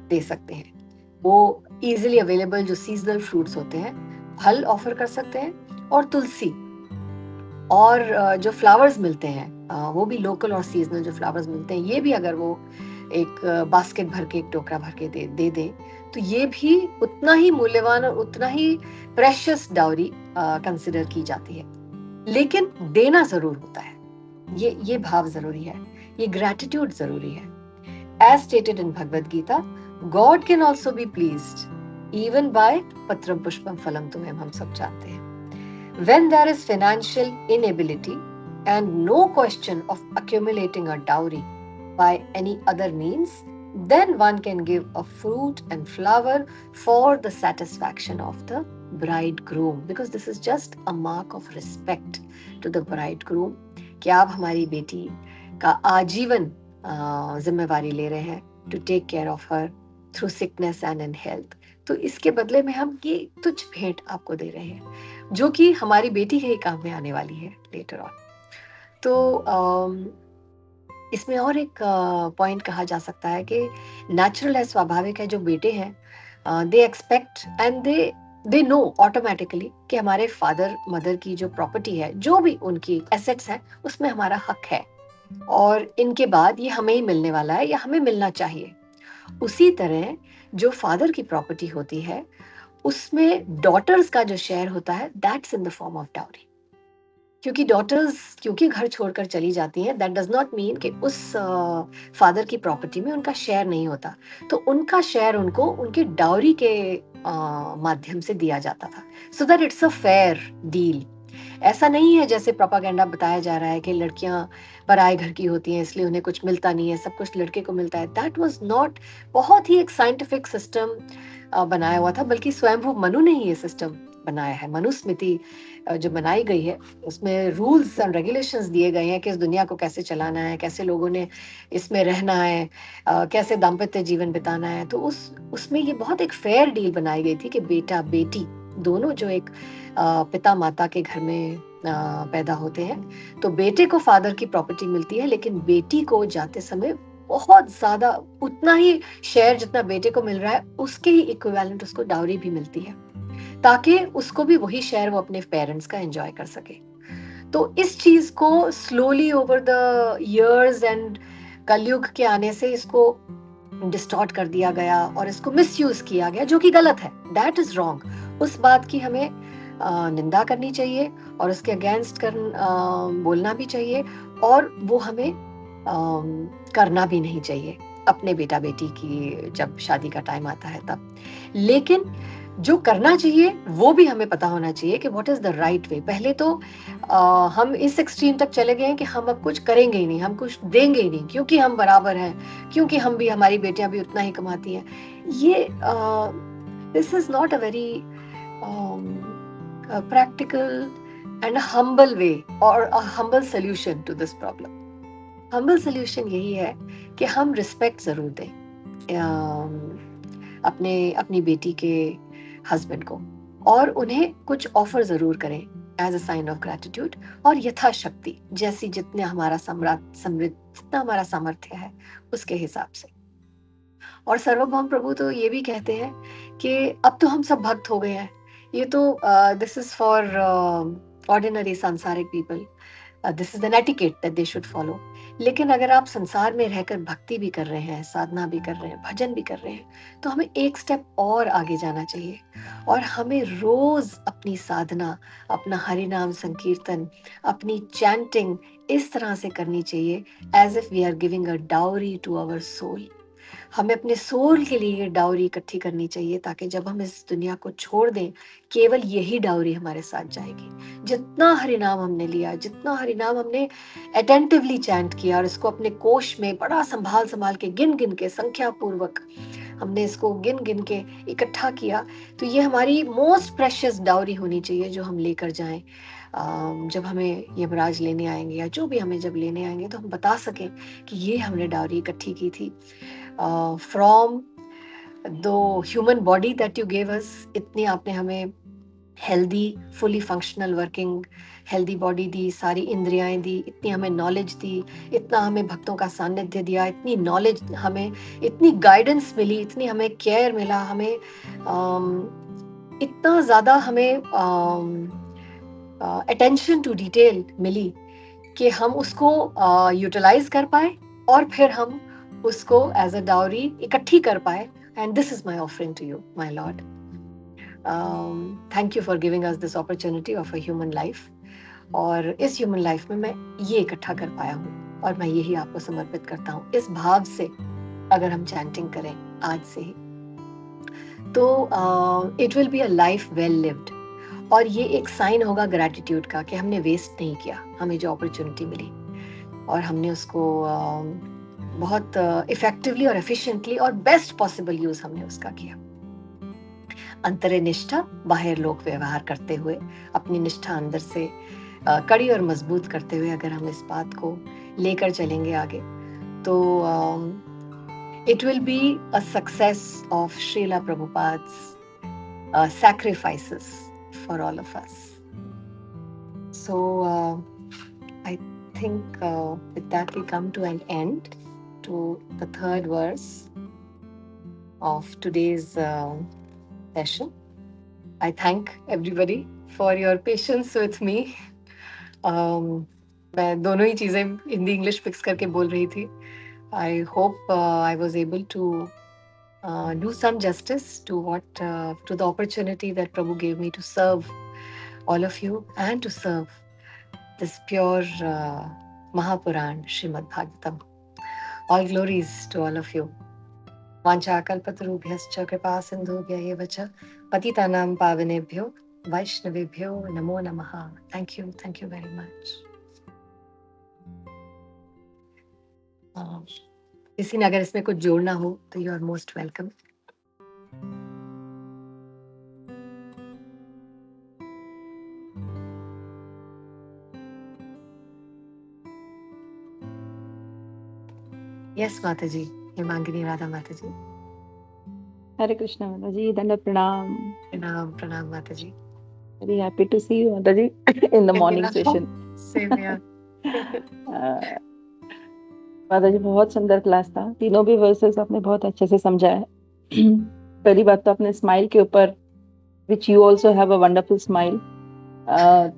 दे सकते हैं। वो easily available जो seasonal fruits होते हैं, फल ऑफर कर सकते हैं, और तुलसी, और जो फ्लावर्स मिलते हैं वो भी लोकल और सीजनल जो फ्लावर्स मिलते हैं, ये भी अगर वो एक बास्केट भर के, एक टोकरा भर के दे दे तो ये भी उतना ही मूल्यवान और उतना ही प्रेशियस डाउरी कंसिडर की जाती है। लेकिन देना जरूर होता है, ये भाव जरूरी है, ये ग्रैटिट्यूड जरूरी है। As stated in Bhagavad Gita, God can also be pleased even by पत्रम पुष्पम फलम तुम्हें, हम सब चाहते हैं। When there is financial inability and no question of accumulating a dowry by any other means, then one can give a fruit and flower for the satisfaction of the bridegroom, because this is just a mark of respect to the bridegroom कि आप हमारी बेटी का आजीवन जिम्मेवारी ले रहे हैं to take care of her through sickness and in health। तो इसके बदले में हम ये तुच्छ भेंट आपको दे रहे हैं, जो कि हमारी बेटी के ही काम में आने वाली है लेटर ऑन। तो इसमें और एक पॉइंट कहा जा सकता है कि नेचुरल है, स्वाभाविक है, जो बेटे हैं they expect and they know automatically कि हमारे फादर मदर की जो प्रॉपर्टी है, जो भी उनकी एसेट्स हैं, उसमें हमारा हक है और इनके बाद ये हमें ही मिलने वाला है या हमें मिलना चाहिए। उसी तरह जो फादर की प्रॉपर्टी होती है, उसमें डॉटर्स का जो शेयर होता है, that's in the form of dowry. क्योंकि घर छोड़कर चली जाती हैं, दैट डज नॉट मीन कि उस फादर की प्रॉपर्टी में उनका शेयर नहीं होता। तो उनका शेयर उनको उनके डाउरी के माध्यम से दिया जाता था, so that it's a fair deal. ऐसा नहीं है जैसे प्रोपागेंडा बताया जा रहा है कि लड़कियां पराए घर की होती हैं इसलिए उन्हें कुछ मिलता नहीं है, सब कुछ लड़के को मिलता है। दैट वाज नॉट, बहुत ही एक साइंटिफिक सिस्टम बनाया हुआ था, बल्कि स्वयंभू मनु ने ही ये सिस्टम बनाया है। मनुस्मृति जो बनाई गई है, उसमें रूल्स एंड रेगुलेशंस दिए गए हैं कि इस दुनिया को कैसे चलाना है, कैसे लोगों ने इसमें रहना है, कैसे दाम्पत्य जीवन बिताना है। तो उसमें ये बहुत एक फेयर डील बनाई गई थी कि बेटा बेटी दोनों जो एक पिता माता के घर में पैदा होते हैं, तो बेटे को फादर की प्रॉपर्टी मिलती है, लेकिन बेटी को जाते समय बहुत ज्यादा, उतना ही शेयर जितना बेटे को मिल रहा है, उसके ही इक्विवेलेंट उसको डाउरी भी मिलती है, ताकि उसको भी वही शेयर वो अपने पेरेंट्स का एंजॉय कर सके। तो इस चीज को slowly over the years and कलयुग के आने से इसको डिस्टॉर्ट कर दिया गया और इसको मिसयूज किया गया, जो कि गलत है। That is wrong. उस बात की हमें निंदा करनी चाहिए और उसके अगेंस्ट बोलना भी चाहिए, और वो हमें करना भी नहीं चाहिए अपने बेटा बेटी की जब शादी का टाइम आता है तब। लेकिन जो करना चाहिए वो भी हमें पता होना चाहिए कि what is the right way. पहले तो हम इस एक्सट्रीम तक चले गए हैं कि हम अब कुछ करेंगे ही नहीं, हम कुछ देंगे ही नहीं, क्योंकि हम बराबर हैं, क्योंकि हम भी, हमारी बेटियां भी उतना ही कमाती हैं। ये this is not a very practical and a humble way or a humble solution to this problem. Humble solution यही है कि हम रिस्पेक्ट जरूर दें अपनी बेटी के हस्बैंड को, और उन्हें कुछ ऑफर जरूर करें as a sign of gratitude, और यथाशक्ति जैसी जितना हमारा जितना हमारा सामर्थ्य है उसके हिसाब से। और सर्वभौम प्रभु तो ये भी कहते हैं कि अब तो हम सब भक्त हो गए हैं, ये तो दिस इज फॉर ऑर्डिनरी सांसारिक people, this is an etiquette that they should follow. लेकिन अगर आप संसार में रहकर भक्ति भी कर रहे हैं, साधना भी कर रहे हैं, भजन भी कर रहे हैं, तो हमें एक स्टेप और आगे जाना चाहिए, और हमें रोज अपनी साधना, अपना हरि नाम संकीर्तन, अपनी चैंटिंग इस तरह से करनी चाहिए as if we are giving a dowry to our soul. हमें अपने सोल के लिए डाउरी इकट्ठी करनी चाहिए, ताकि जब हम इस दुनिया को छोड़ दें, केवल यही डाउरी हमारे साथ जाएगी। जितना हरिनाम हमने लिया, जितना हरिनाम हमने अटेंटिवली चैंट किया, और इसको अपने कोश में बड़ा संभाल संभाल के, गिन गिन के, संख्या पूर्वक हमने इसको गिन गिन के इकट्ठा किया, तो ये हमारी मोस्ट प्रेशियस डाउरी होनी चाहिए, जो हम लेकर जाएं। जब हमें यमराज लेने आएंगे, या जो भी हमें जब लेने आएंगे, तो हम बता सकें कि ये हमने डाउरी इकट्ठी की थी from the human body that you gave us. इतनी आपने हमें healthy, fully functional working healthy body दी, सारी इंद्रियाएं दी, इतनी हमें नॉलेज दी, इतना हमें भक्तों का सानिध्य दिया, इतनी नॉलेज हमें, इतनी गाइडेंस मिली, इतनी हमें केयर मिला, हमें इतना ज्यादा हमें अटेंशन टू डिटेल मिली कि हम उसको यूटिलाइज कर पाए, और फिर हम उसको एज अ डाउरी इकट्ठी कर पाए। And this is my offering to you my lord. Thank you for giving us this opportunity of a human life. और इस ह्यूमन लाइफ में मैं ये इकट्ठा कर पाया हूँ, और मैं यही आपको समर्पित करता हूँ। इस भाव से अगर हम चैंटिंग करें आज से ही, तो it will be a life well lived, और ये एक साइन होगा ग्रैटिट्यूड का कि हमने वेस्ट नहीं किया, हमें जो अपॉर्चुनिटी मिली, और हमने उसको बहुत इफेक्टिवली और एफिशिएंटली और बेस्ट पॉसिबल यूज हमने उसका किया। अंतरे निष्ठा, बाहर लोक व्यवहार करते हुए, अपनी निष्ठा अंदर से कड़ी और मजबूत करते हुए अगर हम इस बात को लेकर चलेंगे आगे, तो it will be a success of Srila Prabhupada's sacrifices for all of us. So I think with that we come to an end to the third verse of today's session. I thank everybody for your patience with me. मैं दोनों ही चीज़ें Hindi English mix करके बोल रही थी. I hope I was able to do some justice to the opportunity that Prabhu gave me to serve all of you and to serve this pure Mahapuran Srimad Bhagavatam. All glories to all of you. Vancha kalpatarubhyascha kripa sindhubhya eva cha patitanam pavanebhyo Vaishnavebhyo namo namaha. Thank you very much. किसी ने अगर इसमें कुछ जोड़ना हो तो you are most welcome. Yes माता जी, हेमांगिनी राधा माता जी. हरे कृष्णा माता जी, दंडवत प्रणाम. प्रणाम माता जी. Very happy to see you माता जी in the morning session. Same here. माता जी बहुत सुंदर क्लास था. तीनों भी वर्सेस आपने बहुत अच्छे से समझाया. पहली बात तो आपने स्माइल के ऊपर, which you also have a wonderful smile.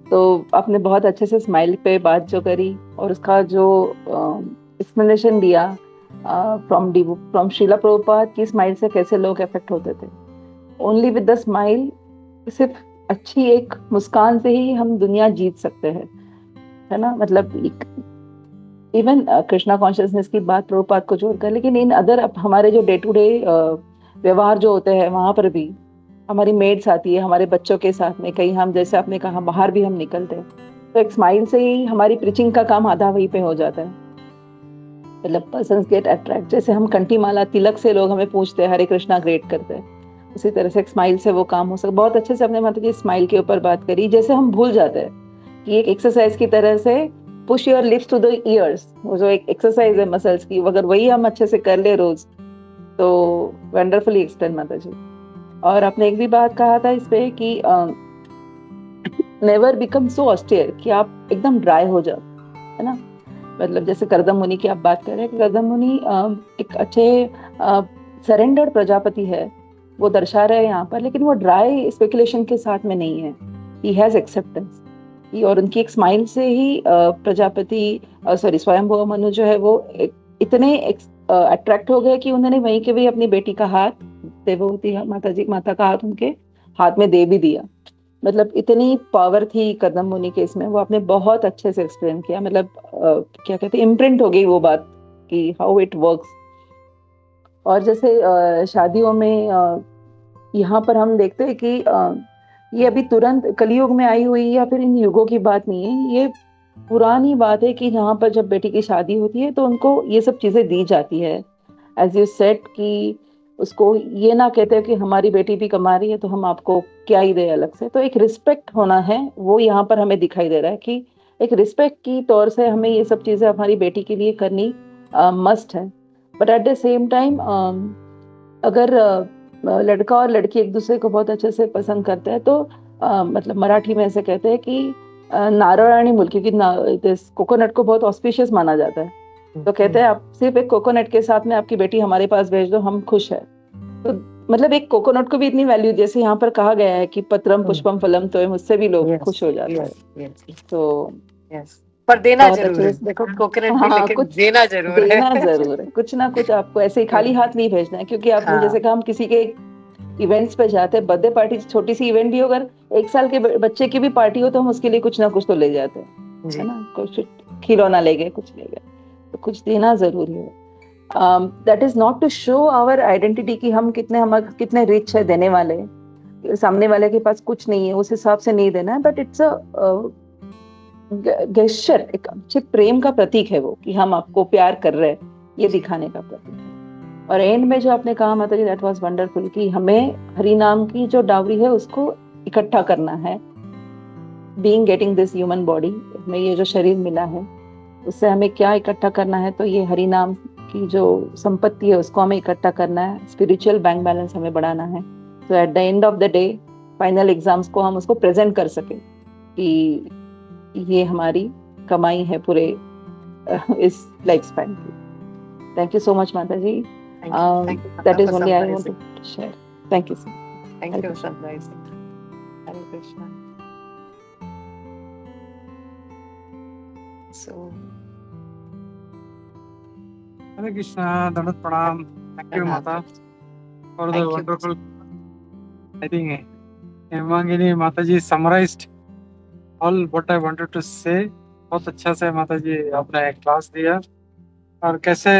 तो आपने बहुत अच्छे से स्माइल पे बात जो करी और उसका जो एक्सप्लेनेशन दिया फ्रॉम शीला प्रभुपाद की स्माइल से कैसे लोग इफेक्ट होते थे. ओनली विद द स्माइल, सिर्फ अच्छी एक मुस्कान से ही हम दुनिया जीत सकते हैं, है ना. मतलब इवन कृष्णा कॉन्शियसनेस की बात प्रभुपाद को जोड़कर, लेकिन इन अदर हमारे जो डे टू डे व्यवहार जो होते हैं वहां पर भी हमारी मेड्स आती है, हमारे बच्चों के साथ में कहीं हम, जैसे आपने कहा, बाहर भी हम निकलते हैं तो एक स्माइल से ही हमारी प्रीचिंग का काम आधा वहीं पे हो जाता है. मतलब पर्सन्स गेट अट्रैक्ट. जैसे हम कंठी माला तिलक से लोग हमें पूछते हैं, हरे कृष्णा ग्रेट करते हैं, उसी तरह से एक स्माइल से वो काम हो सकता. बहुत अच्छे से अपने माता जी स्माइल के ऊपर बात करी. जैसे हम भूल जाते हैं कि एक एक्सरसाइज की तरह से push your lips to the ears, वो जो एक एक्सरसाइज है मसल्स की, अगर वही हम अच्छे से कर ले रोज तो वंडरफुली एक्सप्लेन माता जी. और आपने एक भी बात कहा था इस पे कि नेवर बिकम सो ऑस्टियर कि आप एकदम ड्राई हो जाओ, है ना. मतलब जैसे करदम मुनि की आप बात कर रहे हैं, करदम मुनि एक अच्छे सरेंडर्ड प्रजापति है, वो दर्शा रहे हैं यहाँ पर, लेकिन वो ड्राई स्पेकुलेशन के साथ में नहीं है. He has acceptance. और उनकी एक स्माइल से ही प्रजापति स्वयंभुव मनु जो है वो इतने अट्रैक्ट हो गए कि उन्होंने वहीं के भी अपनी बेटी का हाथ, देवहूति माता का हाथ उनके हाथ में दे भी दिया. मतलब इतनी पावर थी करदम मुनि के इसमें, वो आपने बहुत अच्छे से एक्सप्लेन किया. मतलब क्या कहते हैं, इम्प्रिंट हो गई वो बात कि हाउ इट वर्क्स. और जैसे शादियों में यहाँ पर हम देखते हैं कि ये अभी तुरंत कलयुग में आई हुई या फिर इन युगों की बात नहीं है, ये पुरानी बात है कि जहाँ पर जब बेटी की शादी होती है तो उनको ये सब चीजें दी जाती है. एज यू सेड कि उसको ये ना कहते हैं कि हमारी बेटी भी कमा रही है तो हम आपको क्या ही दे अलग से. तो एक रिस्पेक्ट होना है, वो यहाँ पर हमें दिखाई दे रहा है कि एक रिस्पेक्ट की तौर से हमें ये सब चीजें हमारी बेटी के लिए करनी मस्ट है. But at the same time अगर लड़का और लड़की एक दूसरे को बहुत अच्छे से पसंद करते हैं तो मतलब मराठी में ऐसे कहते हैं कि नारळाणी मूल, क्योंकि कोकोनट को बहुत ऑस्पिशियस माना जाता है. तो कहते हैं आप सिर्फ एक कोकोनट के साथ में आपकी बेटी हमारे पास भेज दो, हम खुश है. तो मतलब एक कोकोनट को भी इतनी वैल्यू, जैसे यहाँ पर कहा गया है कि पत्रम पुष्पम फलम, तो मुझसे भी लोग खुश हो जाते हैं. तो पर देना जरूर है. देखो कोकोनट भी लेकिन देना जरूर है. कुछ ना कुछ आपको ऐसे ही खाली हाथ नहीं भेजना है. क्योंकि आपने जैसे कहा, हम किसी के इवेंट्स पे जाते हैं, बर्थडे पार्टी, छोटी सी इवेंट भी हो, अगर 1 साल के बच्चे की भी पार्टी हो तो हम उसके लिए कुछ ना कुछ तो ले जाते हैं, है ना. कुछ खिलौना ले गए, कुछ ले गए, तो कुछ देना जरूरी है. That is not to show our identity कि हम कितने रिच है देने वाले. सामने वाले के पास कुछ नहीं है, उस हिसाब से नहीं देना है. बट इट्स अ गेस्चर, एक अच्छे प्रेम का प्रतीक है वो, कि हम आपको प्यार कर रहे हैं, ये दिखाने का प्रतीक है. और एंड में जो आपने कहा माता जी, दैट वाज वंडरफुल, कि हमें हरि नाम की जो डावरी है उसको इकट्ठा करना है. Being getting this human body, हमें ये जो शरीर मिला है उससे हमें क्या इकट्ठा करना है, तो ये हरि नाम की जो संपत्ति है उसको हमें इकट्ठा करना है. स्पिरिचुअल बैंक बैलेंस हमें बढ़ाना है. तो at the end of the day final exams को हम उसको प्रेजेंट कर सके कि ये हमारी कमाई है पूरे is like spanky. Thank you so much, Mataji. Thank you. Thank you, That Mata, is for only I want summarizing. to share. Thank you, sir. Thank Hare you for Krishna. summarizing. Hare Krishna. So, Hare Krishna, Dandavat Pranam. Thank you, Mata, for the thank you. wonderful. I think Hemangini Mataji summarized all what I wanted to say. बहुत अच्छा से माताजी आपने class दिया और कैसे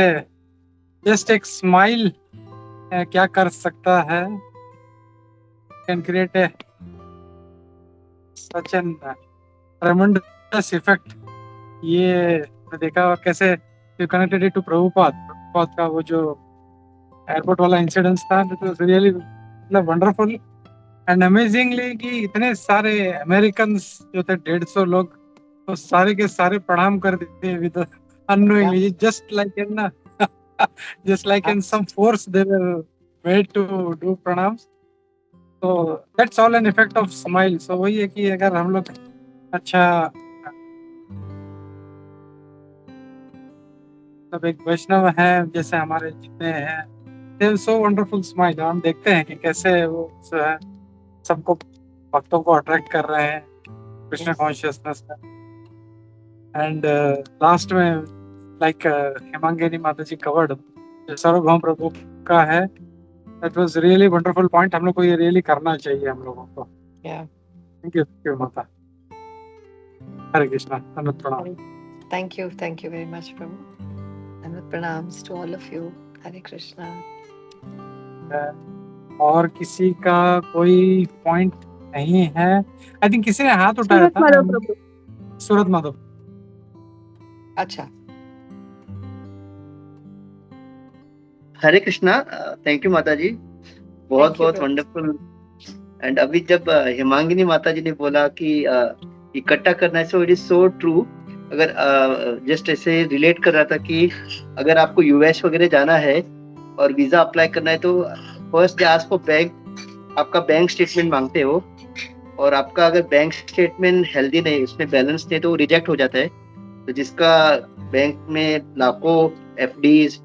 just एक smile क्या कर सकता है, can create a such an tremendous effect. ये मैं देखा और कैसे you connected it to Prabhupada का वो जो एयरपोर्ट वाला इंसिडेंस था, इट वाज रियली मतलब वंडरफुल एंड अमेजिंगली कि इतने सारे अमेरिकन्स जो थे 150 लोग, तो सारे के सारे प्रणाम कर दिए with unknowingly, just like in just like in some force they were made to do pranams. So that's all an effect of smile. So वही है कि अगर हम लोग अच्छा मतलब एक वैष्णव है जैसे हमारे जितने हैं, they have so wonderful smile. हम देखते हैं कि कैसे वो जो है सबको भक्तों को अट्रैक्ट कर रहे हैं कृष्ण कॉन्शियसनेस में. एंड लास्ट में लाइक हेमांगिनी माता जी कवर्ड सार्वभौम प्रभु का है, that was really wonderful point. हम लोग को ये रियली करना चाहिए हम लोगों को. Yeah. थैंक यू माता. हरे कृष्णा. धन्यवाद प्रणाम. Thank you very much, Prabhu. And pranams to all of you. Hare Krishna. और किसी का कोई पॉइंट नहीं है? आई थिंक किसी ने हाथ उठाया था. सूरत माधव. अच्छा. हरे कृष्णा. थैंक यू माता जी, बहुत Thank you, बहुत Prabhu. वंडरफुल. एंड अभी जब हेमांगिनी माता जी ने बोला कि इकट्ठा करना है, so it is so true. अगर जस्ट ऐसे रिलेट कर रहा था कि अगर आपको यूएस वगैरह जाना है और वीजा अप्लाई करना है तो first they ask for bank, आपका बैंक स्टेटमेंट मांगते हो, और आपका अगर बैंक स्टेटमेंट हेल्दी नहीं, उसमें बैलेंस नहीं, तो रिजेक्ट हो जाता है. तो जिसका बैंक में लाखों एफडीज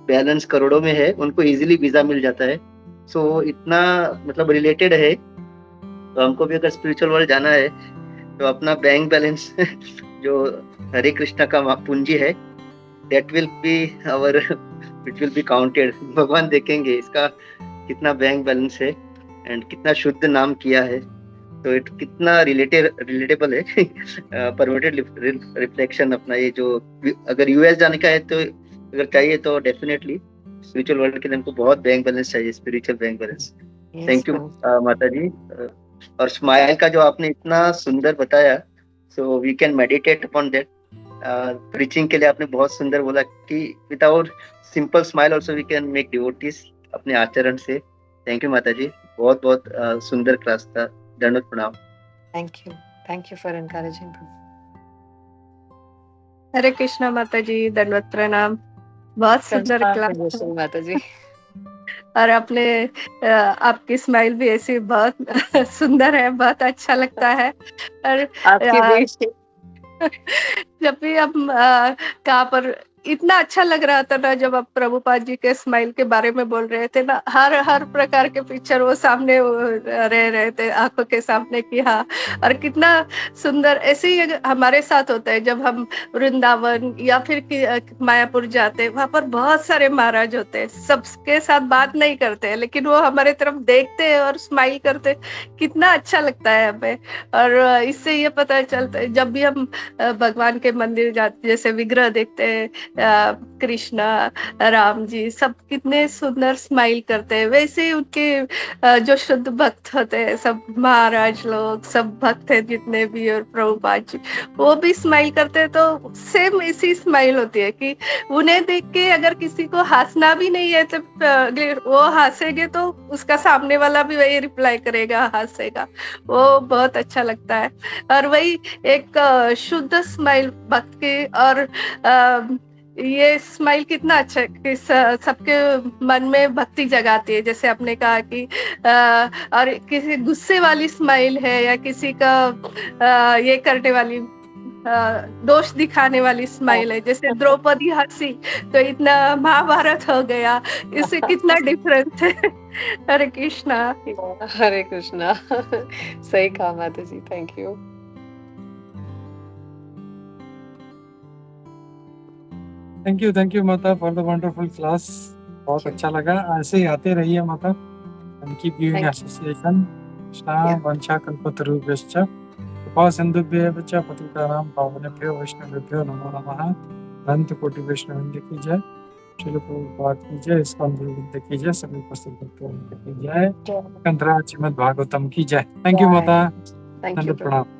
बैलेंस करोड़ों में है, उनको इजीली वीजा मिल जाता है. सो इतना मतलब रिलेटेड है. तो हमको भी अगर स्पिरिचुअल वर्ल्ड जाना है तो अपना बैंक बैलेंस जो हरे कृष्णा का पूंजी है, that will be our, it will be counted. भगवान देखेंगे इसका कितना बैंक बैलेंस है एंड कितना शुद्ध नाम किया है. तो इट कितना रिलेटेबल है. परमिटेड रिफ्लेक्शन अपना ये जो अगर यूएस जाने का है तो अगर चाहिए तो डेफिनेटली स्पिरिचुअल वर्ल्ड के लिए हमको बहुत बैंक बैलेंस चाहिए, spiritual bank balance. Thank you माता जी. और स्माइल का जो आपने इतना सुंदर बताया, so we can meditate upon that. Preaching के लिए आपने बहुत सुंदर बोला कि without simple smile also we can make devotees अपने आचरण से. थैंक यू माता जी, बहुत बहुत सुंदर क्लास था. धन्यवाद प्रणाम. Thank you for encouraging, Prabhu. हरे कृष्णा माता जी, दंडवत प्रणाम. बहुत सुंदर क्लास माता जी. और आपने आपकी स्माइल भी ऐसी बहुत सुंदर है, बहुत अच्छा लगता है. और आपकी जब भी हम कहाँ पर इतना अच्छा लग रहा था ना, जब आप प्रभुपाद जी के स्माइल के बारे में बोल रहे थे ना, हर प्रकार के पिक्चर वो सामने रह रहे थे आंखों के सामने की. हाँ, और कितना सुंदर. ऐसे ही हमारे साथ होता है जब हम वृंदावन या फिर मायापुर जाते हैं, वहां पर बहुत सारे महाराज होते हैं. सबके साथ बात नहीं करते हैं, लेकिन वो हमारे तरफ देखते हैं और स्माइल करते हैं. कितना अच्छा लगता है हमें. और इससे ये पता चलता है जब भी हम भगवान के मंदिर जाते, जैसे विग्रह देखते हैं, कृष्णा, राम जी, सब कितने सुंदर स्माइल करते हैं. वैसे ही उनके जो शुद्ध भक्त होते हैं, सब महाराज लोग, सब भक्त हैं जितने भी, और प्रभुपाद जी वो भी स्माइल करते हैं. तो सेम ऐसी स्माइल होती है कि उन्हें देख के अगर किसी को हंसना भी नहीं है तो वो हंसेंगे तो उसका सामने वाला भी वही रिप्लाई करेगा, हंसेगा. वो बहुत अच्छा लगता है. और वही एक शुद्ध स्माइल भक्त की. और ये स्माइल कितना अच्छा है कि सबके मन में भक्ति जगाती है. जैसे आपने कहा कि और किसी गुस्से वाली स्माइल है या किसी का ये करने वाली दोष दिखाने वाली स्माइल है। जैसे द्रौपदी हंसी तो इतना महाभारत हो गया, इससे कितना डिफरेंस है। हरे कृष्णा। हरे कृष्णा। सही कहा माता जी, थैंक यू। थैंक यू माता फॉर द वंडरफुल क्लास। बहुत Thank you. अच्छा लगा, ऐसे ही आते रहिए माता। And keep giving Thank association. Krishna Yeah. वंशा कल्पतरुभ्यश्च कृपा सिन्धुभ्येव च पतितानां पावनेभ्यो वैष्णवेभ्यो नमो नमः। अनंत कोटि वैष्णववृंद की जय। श्रील प्रभुपाद की जय। इस्कॉन गुरुवृंद की जय। सभी उपस्थित भक्तों की जय। कंतरा श्रीमद् भागवतम की जय। Thank you Bye. माता। Thank you, दंड Prabhu. प्रणाम।